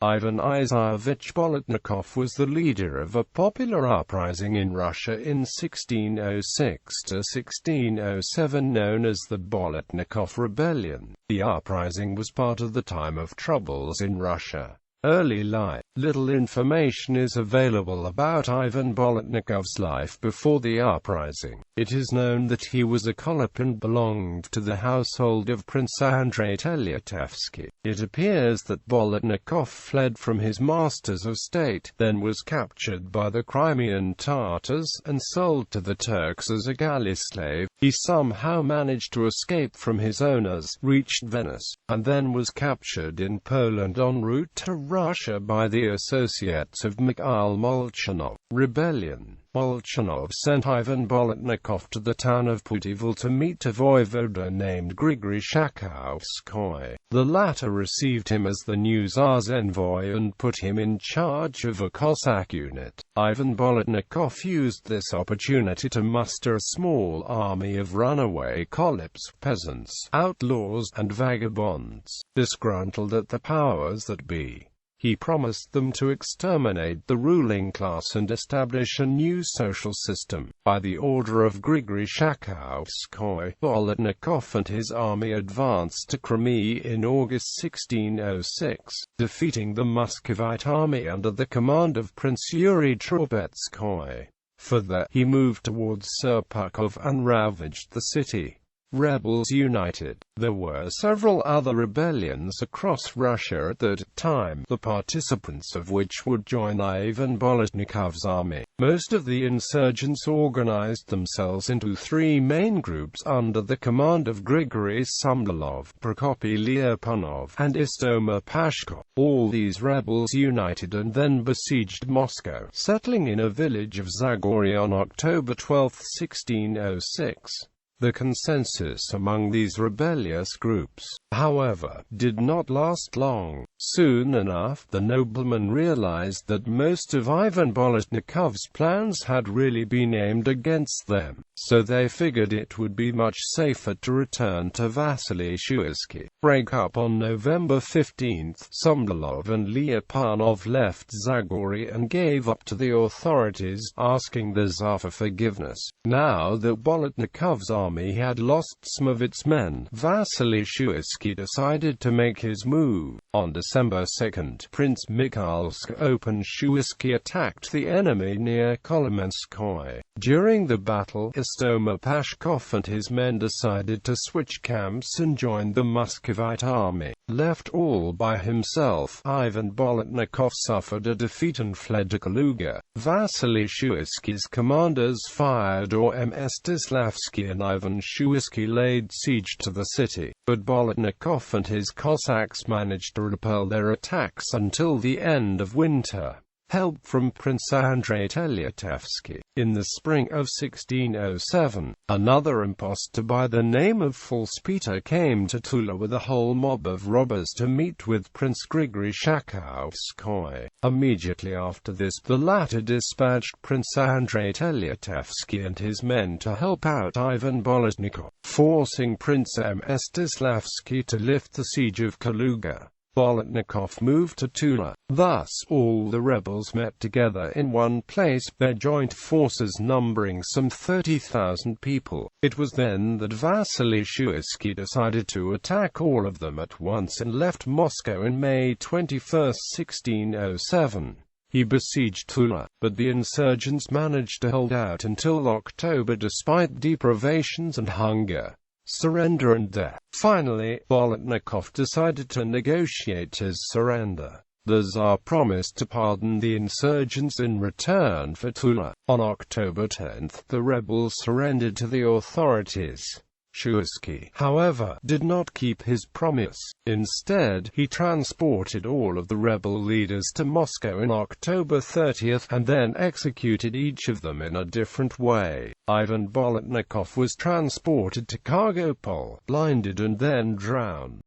Ivan Isayevich Bolotnikov was the leader of a popular uprising in Russia in 1606–1607 known as the Bolotnikov Rebellion. The uprising was part of the time of troubles in Russia. Early life. Little information is available about Ivan Bolotnikov's life before the uprising. It is known that he was a Kolop and belonged to the household of Prince Andrei Telyatevsky. It appears that Bolotnikov fled from his masters of state, then was captured by the Crimean Tatars, and sold to the Turks as a galley slave. He somehow managed to escape from his owners, reached Venice, and then was captured in Poland en route to Russia by the associates of Mikhail Molchanov. Rebellion. Molchanov sent Ivan Bolotnikov to the town of Putyvl to meet a voivode named Grigory Shakovskoy. The latter received him as the new Tsar's envoy and put him in charge of a Cossack unit. Ivan Bolotnikov used this opportunity to muster a small army of runaway Kolops, peasants, outlaws, and vagabonds. Disgruntled at the powers that be, he promised them to exterminate the ruling class and establish a new social system. By the order of Grigory Shakovskoy, Bolotnikov and his army advanced to Crimea in August 1606, defeating the Muscovite army under the command of Prince Yuri Trubetskoy. Further, he moved towards Serpukhov and ravaged the city. Rebels united. There were several other rebellions across Russia at that time, the participants of which would join Ivan Bolotnikov's army. Most of the insurgents organized themselves into three main groups under the command of Grigory Sumdalov, Prokopy Lyapunov, and Istoma Pashko. All these rebels united and then besieged Moscow, settling in a village of Zagorye on October 12, 1606. The consensus among these rebellious groups, however, did not last long. Soon enough, the noblemen realized that most of Ivan Bolotnikov's plans had really been aimed against them, so they figured it would be much safer to return to Vasily Shuisky. Break up on November 15, Sumdalov and Lyapunov left Zagorye and gave up to the authorities, asking the Tsar for forgiveness. Now that Bolotnikov's army had lost some of its men, Vasily Shuisky decided to make his move. On December 2, Prince Mikhailsk opened Shuisky attacked the enemy near Kolomenskoye. During the battle, Istoma Pashkov and his men decided to switch camps and join the Muscovite army. Left all by himself, Ivan Bolotnikov suffered a defeat and fled to Kaluga. Vasily Shuisky's commanders Fyodor Mstislavsky and Ivan Shuisky laid siege to the city, but Bolotnikov and his Cossacks managed to repel their attacks until the end of winter. Help from Prince Andrei Telyatevsky. In the spring of 1607, another impostor by the name of False Peter came to Tula with a whole mob of robbers to meet with Prince Grigory Shakovskoy. Immediately after this, the latter dispatched Prince Andrei Telyatevsky and his men to help out Ivan Bolotnikov, forcing Prince Mstislavsky to lift the siege of Kaluga. Bolotnikov moved to Tula. Thus, all the rebels met together in one place, their joint forces numbering some 30,000 people. It was then that Vasily Shuisky decided to attack all of them at once and left Moscow on May 21, 1607. He besieged Tula, but the insurgents managed to hold out until October despite deprivations and hunger, surrender and death. Finally, Bolotnikov decided to negotiate his surrender. The Tsar promised to pardon the insurgents in return for Tula. On October 10, the rebels surrendered to the authorities. Shuisky, however, did not keep his promise. Instead, he transported all of the rebel leaders to Moscow on October 30 and then executed each of them in a different way. Ivan Bolotnikov was transported to Kargopol, blinded and then drowned.